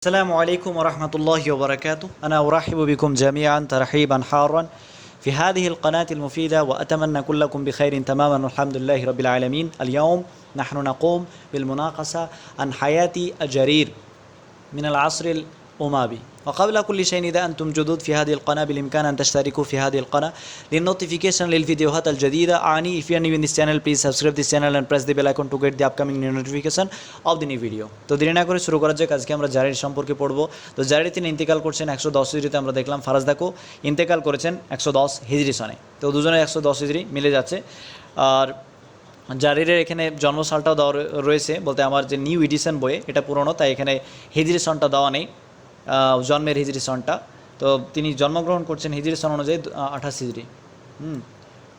السلام عليكم ورحمة الله وبركاته. أنا أرحب بكم جميعا ترحيبا حارا في هذه القناة المفيدة، وأتمنى كلكم بخير تماما والحمد لله رب العالمين. اليوم نحن نقوم بالمناقشة عن حياة الجرير من العصر الأموي. وقبل كل شيء، إذا أنتم جدد في هذه القناة بالإمكان أن تشتركوا في هذه القناة للنوتيفيكيشن للفيديوهات الجديدة. if you are new in this channel, please subscribe this channel and press the bell icon to get the upcoming new notification of the new video. তো দেরি না করে শুরু করা যাক। আজকে আমরা জারির সম্পর্কে পড়বো। তো জারি তিনি ইন্তেকাল করছেন 110 হিজরিতে। আমরা দেখলাম ফারাজদাকও ইন্তেকাল করেছেন 110 হিজরি সনে। তো দুজনের 110 হিজরি মিলে যাচ্ছে। আর জারিরের এখানে জন্মসালটাও দেওয়া রয়েছে, বলতে আমার যে নিউ এডিশন বইয়ে এটা পুরনো, তাই এখানে হিজরি সনটা দেওয়া নেই, জন্মের হিজরি সনটা। তো তিনি জন্মগ্রহণ করছেন হিজরি সন অনুযায়ী 28 হিজরি।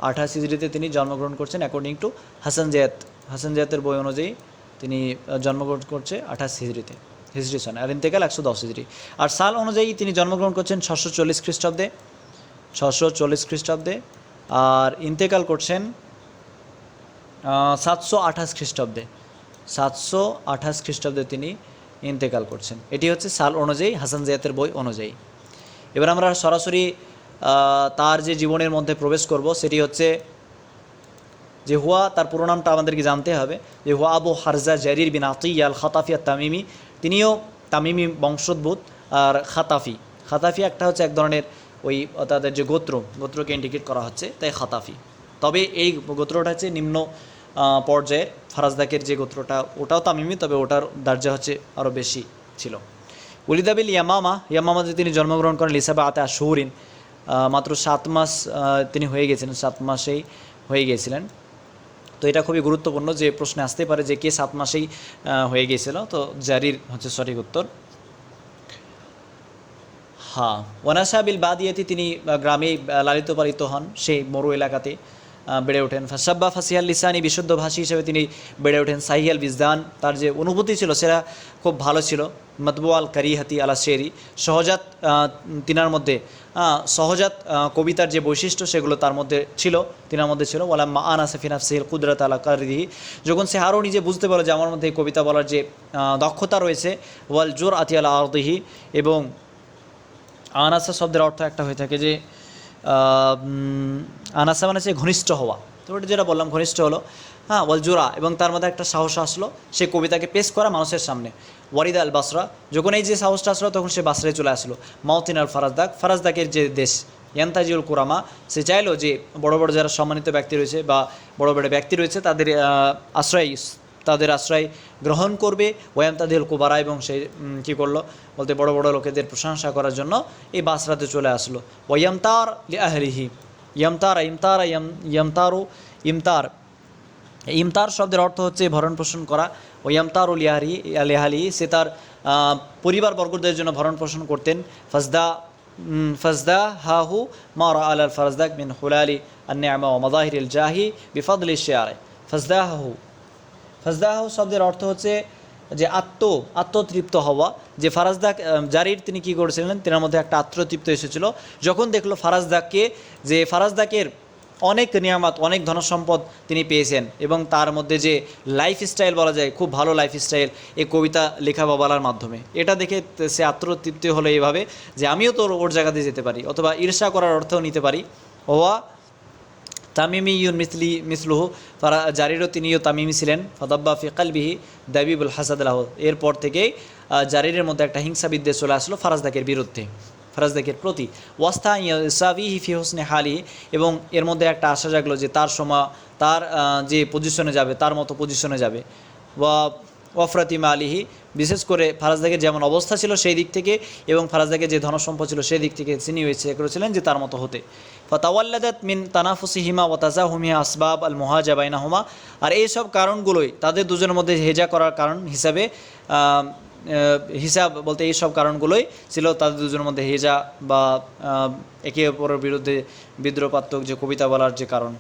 28 হিজরিতে তিনি জন্মগ্রহণ করছেন অ্যাকর্ডিং টু হাসান জায়াতের বই অনুযায়ী তিনি জন্মগ্রহণ করছে 28 হিজরিতে, হিজরি সনে। আর ইন্তেকাল 110 হিজরি। আর সাল অনুযায়ী তিনি জন্মগ্রহণ করছেন 640 খ্রিস্টাব্দে, 640 খ্রিস্টাব্দে। আর ইন্তেকাল করছেন 728 খ্রিস্টাব্দে, 728 খ্রিস্টাব্দে তিনি ইন্তেকাল করছেন। এটি হচ্ছে সাল অনুযায়ী হাসান জায়াতের বই অনুযায়ী। এবার আমরা সরাসরি তার যে জীবনের মধ্যে প্রবেশ করব, সেটি হচ্ছে যে হুয়া, তার পুরো নামটা আমাদেরকে জানতে হবে, যে হুয়া আবু হারজা জারির বিন আতিয়া আল খাতাফি আর তামিমি। তিনিও তামিমি বংশোদ্ভূত। আর খাতাফি একটা হচ্ছে এক ধরনের ওই তাদের যে গোত্রকে ইন্ডিকেট করা হচ্ছে, তাই খাতাফি। তবে এই গোত্রটা হচ্ছে নিম্ন পর্যায়ের। ফারাজদাকের যে গোত্রটা ওটাও তামিমি, তবে ওটার দার্জা হচ্ছে আরও বেশি ছিল। উলিদাবিল ইয়ামামাতে তিনি জন্মগ্রহণ করেন লিসাবা আতে আশহুরিন। মাত্র 7 মাস তিনি হয়ে গেছিলেন, 7 মাসেই হয়ে গিয়েছিলেন। তো এটা খুবই গুরুত্বপূর্ণ, যে প্রশ্নে আসতে পারে যে কে 7 মাসেই হয়ে গিয়েছিল। তো জারির হচ্ছে সঠিক উত্তর। ওয়ানাসাবিল বাদিয়াতি, তিনি গ্রামেই লালিত পালিত হন, সেই মরু এলাকাতে বেড়ে ওঠেন। ফাসাব্বা ফাসিহাল লিসানি, বিশুদ্ধ ভাষী হিসেবে তিনি বেড়ে ওঠেন। সাহিয়াল বিজদান, তার যে অনুভূতি ছিল সেটা খুব ভালো ছিল। মতবুয়াল কারিহাতি আলা শেরি, সহজাত তিনার মধ্যে সহজাত কবিতার যে বৈশিষ্ট্য সেগুলো তার মধ্যে ছিল, তিনার মধ্যে ছিল। ওয়ালাম্মা আনাসা ফি নাফসিহিল কুদরাত আলা কারিহি, যখন সে আরও নিজে বুঝতে পারলো যে আমার মধ্যে কবিতা বলার যে দক্ষতা রয়েছে। ওয়াল জোর আতি আলা আরদিহি, এবং আনাসা শব্দের অর্থ একটা হয়ে থাকে যে আনাসা মানে হচ্ছে ঘনিষ্ঠ হওয়া। তো ওটা যেটা বললাম ঘনিষ্ঠ হলো। ওয়াল জোরা, এবং তার মধ্যে একটা সাহস আসলো সে কবিতাকে পেশ করা মানুষের সামনে। ওয়ারিদা আল বাসরা, যখন এই যে সাহসটা আসলো তখন সে বাসরায় চলে আসলো। মাউতিন আল ফারাজদাকের যে দেশ। ইয়ান্তাজিউল কুরামা, সে চাইলো যে বড় বড় যারা সম্মানিত ব্যক্তি রয়েছে বা বড় বড় ব্যক্তি রয়েছে তাদের আশ্রয় গ্রহণ করবে। ওয়াম তাদিল কুবারা, এবং সে কী করলো বলতে বড় বড় লোকেদের প্রশংসা করার জন্য এই বাসরাতে চলে আসলো। ওয়ামতার লি আহলিহি, ইমতার শব্দের অর্থ হচ্ছে ভরণ পোষণ করা। ওয়ামতার ও লিয়াহলি, সে তার পরিবারবর্গদের জন্য ভরণ পোষণ করতেন। ফাজদা হাহু মারা আল ফারাজদাক মিন হুলালি আন-নি'মা ওয়া মাযাহিরিল জাহি বিফাদলি শিয়ারে। ফাজদাহু শব্দের অর্থ হচ্ছে যে আত্মতৃপ্ত হওয়া। যে জারির তিনি কী করেছিলেন, তেনার মধ্যে একটা আত্মতৃপ্ত এসেছিল যখন দেখলো ফারাজদাকের অনেক নিয়ামত, অনেক ধনসম্পদ তিনি পেয়েছেন, এবং তার মধ্যে যে লাইফস্টাইল বলা যায়, খুব ভালো লাইফস্টাইল, এই কবিতা লেখা বা বলার মাধ্যমে। এটা দেখে সে আত্মতৃপ্তি হলো এইভাবে যে আমিও তো ওর জায়গাতে যেতে পারি, অথবা ঈর্ষা করার অর্থও নিতে পারি। ওয়া তামিমিউন মিসলুহু, জারিরও তিনিও তামিমি ছিলেন। ফাদাব্বা ফি কলবিহি দাবিবুল হাসাদ লাহু, এরপর থেকেই জারিরের মধ্যে একটা হিংসা বিদ্বেষ চলে আসলো ফারাজদাকের বিরুদ্ধে, ফারাজদাকের প্রতি। ওয়াস্তা ইসাবিহি ফি হুসনে হালি, এবং এর মধ্যে একটা আশা জাগলো যে তার যে পজিশনে যাবে, তার মতো পজিশনে যাবে। ওয়াফরাতিমা আলিহি, বিশেষ করে ফারাজদাকের যেমন অবস্থা ছিল সেই দিক থেকে, এবং ফারাজদাকের যে ধনসম্পদ ছিল সেই দিক থেকে তিনি চেষ্টা করেছিলেন যে তার মতো হতে। ফাতাওয়াল্লাদাত মিন তানাফুসিহিমা ওয়া তাজাহুমিহা আসবাব আল মুহাজা বাইনাহুমা, আর এইসব কারণগুলোই তাদের দুজনের মধ্যে হেজা করার কারণ হিসাব বলতে এইসব কারণগুলোই ছিল তাদের দুজনের মধ্যে হেজা বা একে অপরের বিরুদ্ধে বিদ্রোহাত্মক যে কবিতা বলার যে কারণ।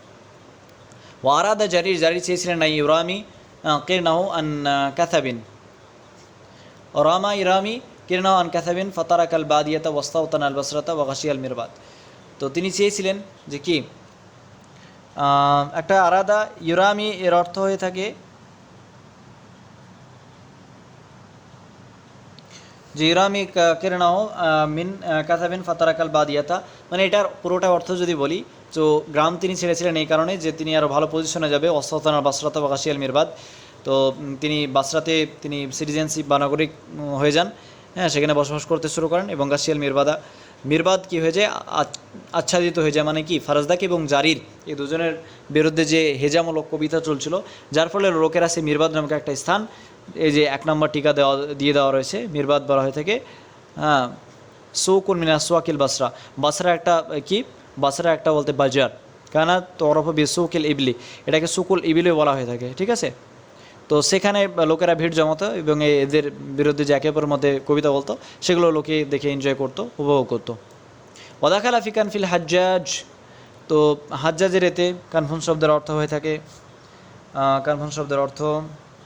ওয়ারাদা জারির চেয়েছিলেন না ইরামি কিরনাহু আন কাথাবিন, ইরামি কিরনাহু আন কাথাবিন ফাতারাকাল বাদিয়াতা ওয়াস্তাওতান আল বাসরাতা ওয়া গাশিয়াল মিরবাত। তো তিনি চেয়েছিলেন যে কি একটা আরাদা ইরামি, এর অর্থ হয়ে থাকে যে ইরামি কিরনাহ মিন কাসাবিন ফাতারাকাল বাদিয়াতা, মানে এটার পুরোটা অর্থ যদি বলি, তো গ্রাম তিনি ছেড়েছিলেন এই কারণে যে তিনি আরও ভালো পজিশনে যাবে, অস্তাতানার বাসরাতা বা গাশিয়াল মিরবাদ। তো তিনি বাসরাতে তিনি সিটিজেনশিপ বা নাগরিক হয়ে যান, হ্যাঁ, সেখানে বসবাস করতে শুরু করেন। এবং গাশিয়াল মিরবাদা, মিরবাদ কী হয়ে যায়, আচ্ছাদিত হয়ে যায়, মানে কি ফারাজদাকি এবং জারির এই দুজনের বিরুদ্ধে যে হেজামূলক কবিতা চলছিল, যার ফলে লোকেরা সেই মিরবাদ নামক একটা স্থান, এই যে 1 নম্বর টিকা দিয়ে দেওয়া রয়েছে, মিরবাদ বলা হয়ে থাকে। হ্যাঁ, সুকুন মিনা সোয়াকিল বাসরা, বাসরা একটা কি, বাসরা একটা বলতে বাজার, কানা তরফ বিসুকিল ইবলি, এটাকে সুকুল ইবিলে বলা হয়ে থাকে, ঠিক আছে। তো সেখানে লোকেরা ভিড় জমাতো এবং এদের বিরুদ্ধে যে একে অপরের মধ্যে কবিতা বলতো, সেগুলো লোকে দেখে এনজয় করতো, উপভোগ করতো। ওয়াদাখালা ফি কানফিল হাজ্জাজ, তো হাজ্জাজের এতে কানফুন শব্দের অর্থ হয়ে থাকে, কানফুন শব্দের অর্থ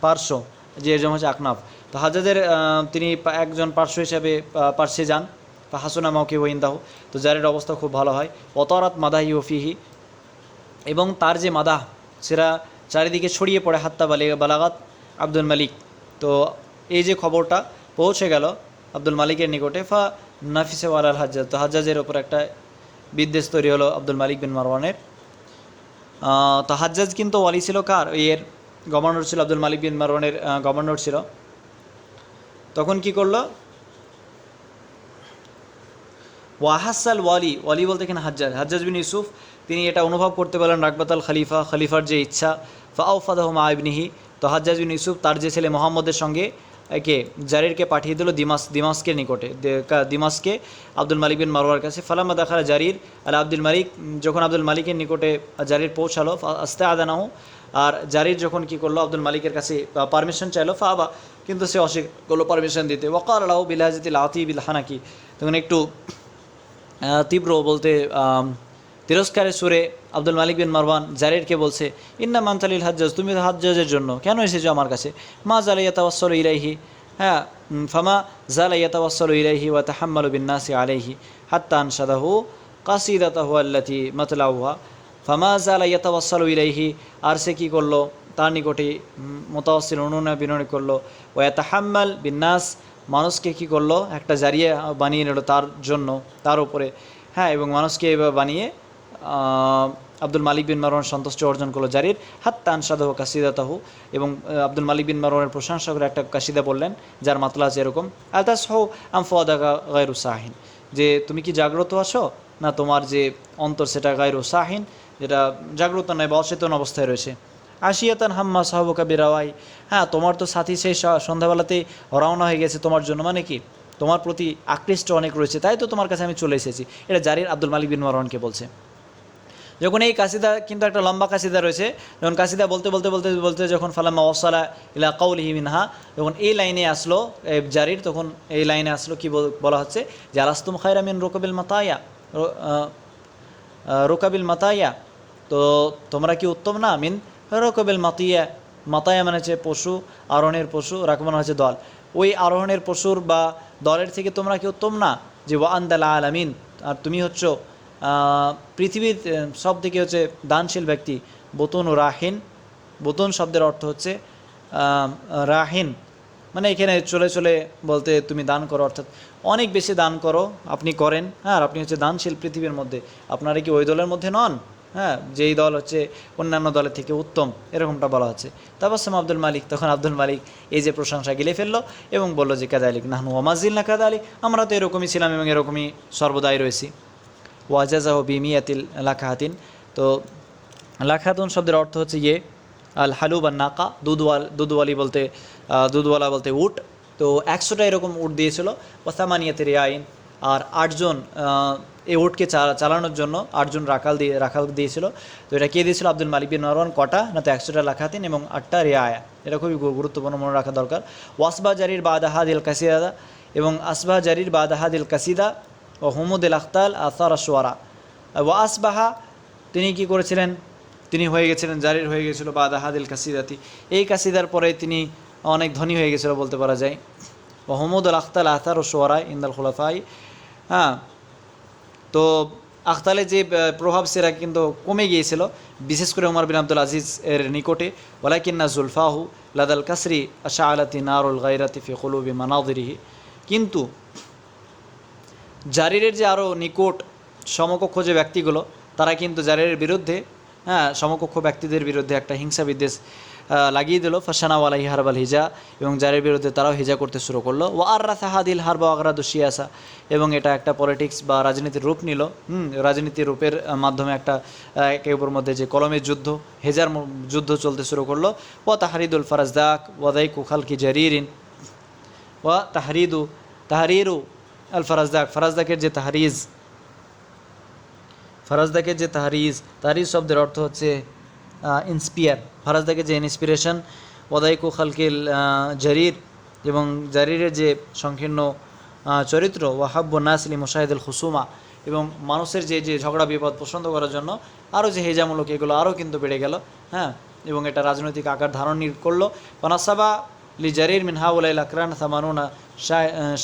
পার্শ্ব, যে এর হচ্ছে আকনাফ। তো হাজ্জাজের তিনি একজন পার্শ্ব হিসাবে পার্শ্বে যান। হাসুনা মাউকি ওয়াইন্দাহ, তো জারের অবস্থা খুব ভালো হয়। অতরাত মাদাহি ওফিহি, এবং তার যে মাদাহ সেটা চারিদিকে ছড়িয়ে পড়ে, হাত্তা বালাগাত আব্দুল মালিক, তো এই যে খবরটা পৌঁছে গেল আব্দুল মালিকের নিকটে। ফা নাফিসে ওয়ালাল হাজ্জাজ, তো হাজ্জাজের ওপর একটা বিদ্বেষ তৈরি হলো আব্দুল মালিক বিন মারওয়ানের। তো হাজ্জাজ কিন্তু ওয়ালি ছিল কার, এর গভর্নর ছিল, আব্দুল মালিক বিন মারওয়ানের গভর্নর ছিল। তখন কি করলো, ওয়াহাসাল ওয়ালি, ওয়ালি বলতে এখানে হাজ্জাজ, হাজ্জাজ বিন ইউসুফ, তিনি এটা অনুভব করতে পারলেন রাগবাত আল খালিফা, খলিফার যে ইচ্ছা। ফাউফাদাহ মা ইবনিহি, তো হাজ্জাজ বিন ইউসুফ তার যে ছেলে মোহাম্মদের সঙ্গে একে জারিরকে পাঠিয়ে দিল দিমাস্কের নিকটে, দিমাস্কে আব্দুল মালিক বিন মারওয়ার কাছে। ফালামা দেখালা জারির আল আব্দুল মালিক, যখন আব্দুল মালিকের নিকটে জারির পৌঁছালো, আস্তে আদানাহু, আর জারির যখন কি করলো আব্দুল মালিকের কাছে পারমিশন চাইলো, ফাবা, কিন্তু সে অস্বীকার করলো পারমিশন দিতে। ওয়াকাল আলাহু বিলাহাজিতিল আতি বিল হানাকি, তখন একটু তীব্র বলতে তিরস্কারের সুরে আব্দুল মালিক বিন মারওয়ান জারিরকে বলছে, ইন্না মান্তালিল হাজ্জাজ, তুমি হাজ্জাজের জন্য কেন এসেছো আমার কাছে। মা জালাইয়া তাওয়াসসালু ইলাইহি, হ্যাঁ, ফামা জালাইয়া তাওয়াসসালু ইলাইহি ওয়া তাহাম্মালু বিন নাসি আলাইহি হাত্তা আনশাদাহু কাসিদাতাহু আল্লাতি মাতলাউহা। ফামা জালাইয়া তাওয়াসসালু ইলাইহি, আর সে কী করলো, তার নিকটে মুতাওয়াসসিল অনুনয় বিনয় করলো। ওয়া তাহাম্মাল বিন নাস, মানুষকে কী করলো, একটা জারিয়া বানিয়ে নিল তার জন্য, তার উপরে, হ্যাঁ, এবং মানুষকে বানিয়ে আব্দুল মালিক বিন মারওয়ান সন্তুষ্ট অর্জন করলো জারির। হাত্তা আনশাদাহু কাসিদাতাহু, এবং আব্দুল মালিক বিন মারওয়ানের প্রশংসা করে একটা কাসিদা বললেন, যার মাতলা আছে এরকম, আলতাসহু আম ফুআদাকা গায়রু সাহিন, যে তুমি কি জাগ্রত আছো, না তোমার যে অন্তর সেটা গায়রু সাহিন, যেটা জাগ্রত নয় বা অচেতন অবস্থায় রয়েছে। আশিয়াতান হাম্মা সাহাবুকা বিরাওয়াই, হ্যাঁ, তোমার তো সাথী সেই সন্ধ্যাবেলাতেই রওনা হয়ে গেছে তোমার জন্য, মানে কি তোমার প্রতি আকৃষ্ট অনেক রয়েছে, তাই তো তোমার কাছে আমি চলে এসেছি। এটা জারির আব্দুল মালিক বিন মারওয়ানকে বলছে। যখন এই কাসিদা, কিন্তু একটা লম্বা কাসিদা রয়েছে, যখন কাসিদা বলতে বলতে বলতে বলতে যখন ফালাম্মা ওয়াসালা ইলা কাউলিহি মিনহা, যখন এই লাইনে আসলো জারির, তখন এই লাইনে আসলো কি বলা হচ্ছে, যে আলাস্তুম খায়রা মিন রুকাবিল মাতায়া, রুকাবিল মাতায়া, তো তোমরা কি উত্তম না, মিন রুকাবিল মাতিয়া, মাতায়া মানে হচ্ছে পশু, আরোহণের পশু, রাকবান হচ্ছে দল, ওই আরোহণের পশুর বা দলের থেকে তোমরা কি উত্তম না, যে ওয়া আনদাল আলামিন, আর তুমি হচ্ছ পৃথিবীর সব থেকে হচ্ছে দানশীল ব্যক্তি। বতুন ও রাহিন, বতুন শব্দের অর্থ হচ্ছে রাহিন, মানে এখানে চলে চলে বলতে তুমি দান করো, অর্থাৎ অনেক বেশি দান করো, আপনি করেন, হ্যাঁ, আপনি হচ্ছে দানশীল পৃথিবীর মধ্যে। আপনারা কি ওই দলের মধ্যে নন, হ্যাঁ, যেই দল হচ্ছে অন্যান্য দলের থেকে উত্তম, এরকমটা বলা হচ্ছে। তাবাসসাম আব্দুল মালিক, তখন আব্দুল মালিক এই যে প্রশংসা গিলে ফেললো এবং বললো যে কাদালিক নাহনু ওয়ামাজিলনা কাদালিক, আমরা তো এরকমই ছিলাম এবং এরকমই সর্বদাই রয়েছি। ওয়াজাজাহ বিমিয়াতিল লাখাহাতিন, তো লাখাতুন শব্দের অর্থ হচ্ছে ইয়ে আল হালু বা নাকা, দুধওয়ালি বলতে দুধওয়ালা বলতে উট, তো 100টা এরকম উট দিয়েছিল। ওয়াসামানিয়াতের আইন, আর 8জন এই উটকে চালানোর জন্য 8জন রাখাল দিয়েছিল। তো এটা কে দিয়েছিল, আব্দুল মালিক বিন মারওয়ান। কটা না, তো 100টা লাখাতিন এবং 8টা রিয়ায়া, এটা খুবই গুরুত্বপূর্ণ মনে রাখা দরকার। ওয়াসবা জারির বাদাহাদিল কাসিদা, এবং আসবাহ জারির বাদাহাদিল কাসিদা ও হুমুদুল আখতাল আসার সোয়ারা। ওয়া আসবাহা, তিনি কি করেছিলেন, তিনি হয়ে গেছিলেন, জারির হয়ে গেছিলো বাদাহাদিল কাসিদাতি, এই কাসিদার পরে তিনি অনেক ধনী হয়ে গেছিলো বলতে পারা যায়। ও হুমুদুল আখতাল আসার ও সোয়ারা ইন্দাল খুলাফাই, হ্যাঁ, তো আখতালে যে প্রভাব সেটা কিন্তু কমে গিয়েছিল, বিশেষ করে উমর বিন আব্দুল আজিজ এর নিকটে। ওয়ালাকিন্না জুলফাহু লাদাল কাসরি আশা আলাতি নারুল গায়রাতি ফি কুলুবি মানাদিরিহি, কিন্তু জারিরের যে আরও নিকট সমকক্ষ যে ব্যক্তিগুলো তারা কিন্তু জারিরের বিরুদ্ধে, সমকক্ষ ব্যক্তিদের বিরুদ্ধে একটা হিংসা বিদ্বেষ লাগিয়ে দিল। ফাসানা ওয়ালাই হারবাল হিজা, এবং জারির বিরুদ্ধে তারাও হিজা করতে শুরু করলো। ও আর রাসাহাদিল হারবা আগরাদু শিয়াসা, এবং এটা একটা পলিটিক্স বা রাজনীতির রূপ নিল। রাজনীতির রূপের মাধ্যমে একটা একে অপরের মধ্যে যে কলমের যুদ্ধ, হেজার যুদ্ধ চলতে শুরু করলো। ও তাহরিদুল ফারাজদাক ওয়াদাইকু খালকি জারিরিন ওয়া তাহরিরু আল ফারাজদাক, ফারাজদাকের যে তাহরিজ শব্দের অর্থ হচ্ছে ইন্সপিয়ার। ফারাজদাকের যে ইন্সপিরেশন, ওয়াদাইকু খালকিল জারির, এবং জারিরের যে সংকীর্ণ চরিত্র, ওয়াহাব্বু নাসলি মুশাহিদুল খুসুমা, এবং মানুষের যে ঝগড়া বিপদ পছন্দ করার জন্য আরও যে হেজামূলক, এগুলো আরও কিন্তু বেড়ে গেল। এবং এটা রাজনৈতিক আকার ধারণ করলো। ওয়ানাসাবা লি জারির মিন হাউলাইল আকরান সামানুনা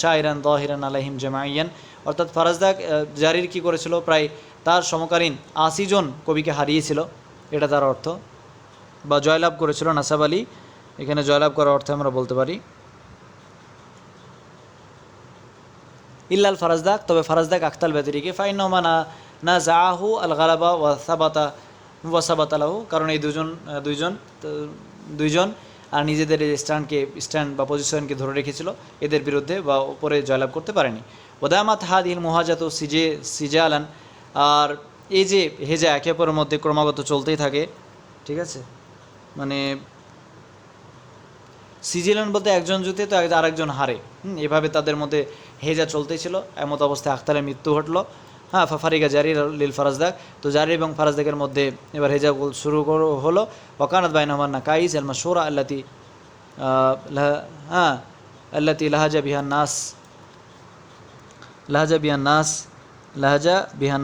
শায়রান দাহিরান আলাইহিম জামাইয়ান, অর্থাৎ ফারাজদাক জারির কি করেছিল, প্রায় তার সমকালীন ৮০ জন কবিকে হারিয়েছিল, এটা তার অর্থ, বা জয়লাভ করেছিল। নাসাব আলী, এখানে জয়লাভ করার অর্থে আমরা বলতে পারি ইল্লাল ফারাজদাক, তবে ফারাজদাক আখতাল ব্যতিরিকে ফাইন্নাহুমা না জাহু আল গালাবা ওয়া সাবাতা লাহু, কারণ এই দুইজন আর নিজেদের স্ট্যান্ড বা পজিশনকে ধরে রেখেছিল, এদের বিরুদ্ধে বা উপরে জয়লাভ করতে পারেনি। ওদামাত হাদিল মুহাজাত সিজালান, আর এই যে হেজা একে অপরের মধ্যে ক্রমাগত চলতেই থাকে, ঠিক আছে, মানে সিজিলান বলতে একজন জুতে তো আরেকজন হারে, এভাবে তাদের মধ্যে হেজা চলতেই ছিল। এমত অবস্থায় আখতারের মৃত্যু ঘটলো। ফারিকা জারির লিল ফারাজদাক, তো জারি এবং ফারাজদাকের মধ্যে এবার হেজা শুরু হলো। ওয়াকানাত বাইনাহুমা নাকাইস আল মাশহুরা আল্লাতি লাহাজা বিহান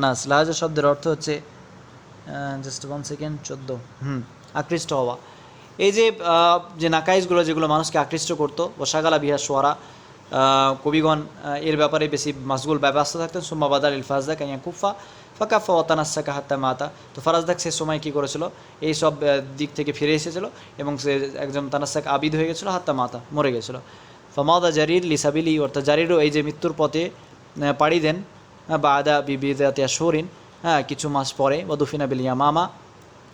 নাস লাহাজা শব্দের অর্থ হচ্ছে জাস্ট 1 সেকেন্ড 14 আকৃষ্ট হওয়া। এই যে নাকাইসগুলো যেগুলো মানুষকে আকৃষ্ট করতো, ওয়াশাগালা বিহা সোয়ারা, কবিগণ এর ব্যাপারে বেশি মাসগুল ব্যস্ত থাকতেন। সুম্মা বাদাল ইল ফারাজদাক আইয়া কুফা ফাকাফা ওয়াতানাসাকা হাত্তা মাতা, তো ফারাজদাক সে সময় কী করেছিল, এই সব দিক থেকে ফিরে এসেছিল এবং সে একজন তানাসাক আবিদ হয়ে গেছিলো, হাত্তা মাতা, মরে গেছিলো। ফামাদা জারির লিসাবিলি, অর্থাৎ জারিরও এই যে মৃত্যুর পথে পাড়ি দেন, বা আদা বিবিদাতিয়া শরিন, কিছু মাস পরে, ওয়াদুফিনা বিল ইয়ামামা,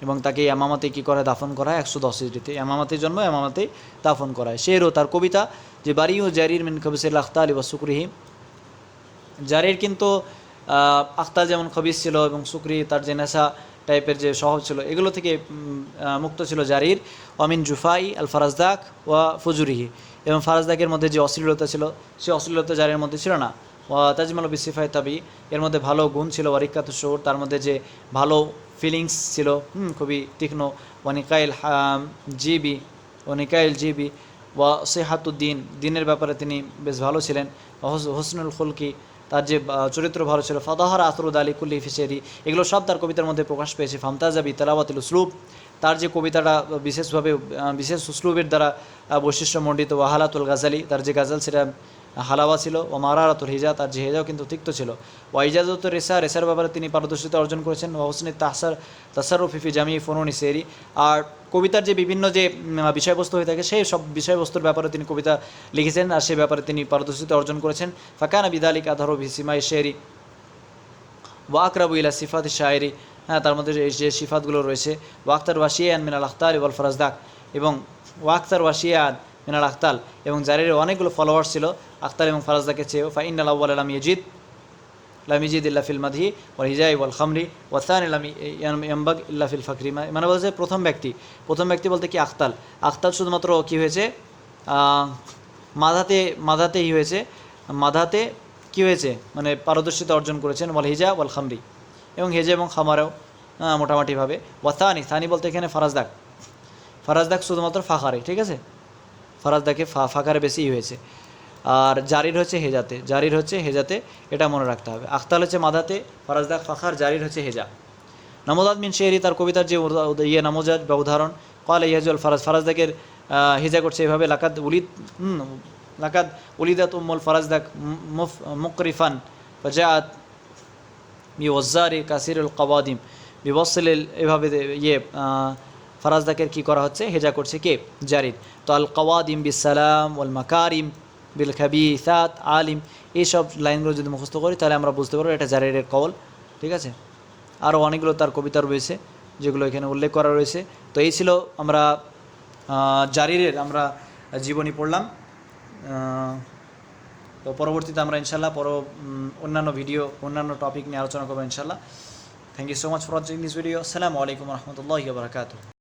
এবং তাকে ইয়ামামাতে কী করে, দাফন করা হয় 110 হিজরিতে। ইয়ামামাতে জন্ম, ইয়ামামাতেই দাফন করা হয়। শেরও তার কবিতা যে বারিউ জারির মিন খবিসিল আখতাল ওয়া সুকরিহি, জারির কিন্তু আখতাল যেমন খবিস ছিল এবং সুকরি তার যে নেশা টাইপের যে স্বভাব ছিল, এগুলো থেকে মুক্ত ছিল জারির। অমিন জুফাই আল ফারাজদাক ওয়া ফুজুরিহি, এবং ফারাজদাকের মধ্যে যে অশ্লীলতা ছিল, সে অশ্লীলতা জারির মধ্যে ছিল না। ওয়া তাজমাল বিসিফাই তাবি, এর মধ্যে ভালো গুণ ছিল। ওয়ারিকাত শোর, তার মধ্যে যে ভালো ফিলিংস ছিল, খুবই তীক্ষ্ণ। ওয়ানিকাইল জিবি ওয়া সেহাতুদ্দিন, দিনের ব্যাপারে তিনি বেশ ভালো ছিলেন। হোসনুল খুলকি, তার যে চরিত্র ভালো ছিল। ফাদাহার আসরুদ আলী কুল্লি ফিসেরি, এগুলো সব তার কবিতার মধ্যে প্রকাশ পেয়েছে। ফামতাজাবি তালাওয়াতুল উসলুব, তার যে কবিতাটা বিশেষভাবে বিশেষ উসলুবের দ্বারা বৈশিষ্ট্যমণ্ডিত। ওয়াহালাতুল গাজালি, তার যে গাজাল সেটা হালাওয়া ছিল। ও মারারাতুল হিজা, তার যে হেজাও কিন্তু তিক্ত ছিল। ওয়াইজাজতুর রেসার ব্যাপারে তিনি পারদর্শিতা অর্জন করেছেন। ওয়াহসনি তাসারুফি জামি ফনুনি সেরি, আর কবিতার যে বিভিন্ন যে বিষয়বস্তু হয়ে থাকে সেই সব বিষয়বস্তুর ব্যাপারে তিনি কবিতা লিখেছেন, আর সেই ব্যাপারে তিনি পারদর্শিতা অর্জন করেছেন। ফাকানা বিদালিক আধারু ভিসিমাই শেরি ওয়া আকরাবু ইলা সিফাত শায়রি, তার মধ্যে যে সিফাতগুলো রয়েছে। ওয়াক্তার ওয়াশিয়ান মিনাল আখতার ওয়াল ফারাজদাক, এবং ওয়াক্তার ওয়াশিয়ান মিনাল আখতাল, এবং জারির অনেকগুলো ফলোয়ার্স ছিল আখতার এবং ফারাজদাকে চেয়েও। ফাইনাল আউ্বাল লাম ইয়াজিদ ইল্লা ফিল মাদহি ওয়াল হিজাই ওয়াল খামরি ওয়া সানি লাম ইয়ামবাগ ইল্লা ফিল ফাকরি, মানে বলছে প্রথম ব্যক্তি বলতে কি আখতাল শুধুমাত্র কি হয়েছে, মাধাতে কি হয়েছে মানে পারদর্শিতা অর্জন করেছেন। ওয়াল হিজা ওয়াল খামরি, এবং হেজা এবং খামারেও মোটামুটিভাবে। ওয়া সানি বলতে এখানে ফারাজদাক শুধুমাত্র ফাখারে, ঠিক আছে, ফারাজদাকে ফাখারে বেশি হয়েছে। আর জারির হচ্ছে হেজাতে, এটা মনে রাখতে হবে। আখতাল হচ্ছে মাদাতে, ফারাজদাক ফাখার, জারির হচ্ছে হেজা। নামোজাদ মিন শেহরি, তার কবিতার যে নামোজাদ বা উদাহরণ। কলা ইয়াজুল ফারাজদাকের হেজা করছে এভাবে। লাকাদ উলিদাত উম্মুল ফারাজদাক মুকরিফান ফাজাআত বিওয়াজ্জারি কাসিরুল কাওয়াদিম বিবসিল, এভাবে ফারাজদাকের কি করা হচ্ছে, হেজা করছে কে, জারির। তো আল কাওয়াদিম বিসালাম ওয়াল মাকারিম, বিল খাবিসাত আলিম, এইসব লাইনগুলো যদি মুখস্থ করি তাহলে আমরা বুঝতে পারবো এটা জারিরের কওল। ঠিক আছে, আরও অনেকগুলো তার কবিতা রয়েছে যেগুলো এখানে উল্লেখ করা রয়েছে। তো এই ছিল আমরা জারিরের আমরা জীবনী পড়লাম। তো পরবর্তীতে আমরা ইনশাল্লাহ অন্যান্য ভিডিও অন্যান্য টপিক নিয়ে আলোচনা করবো ইনশাল্লাহ। Thank you so much for watching this video. আসসালামু আলাইকুম রহমতুল্লাহি ওয়া বারাকাতুহু।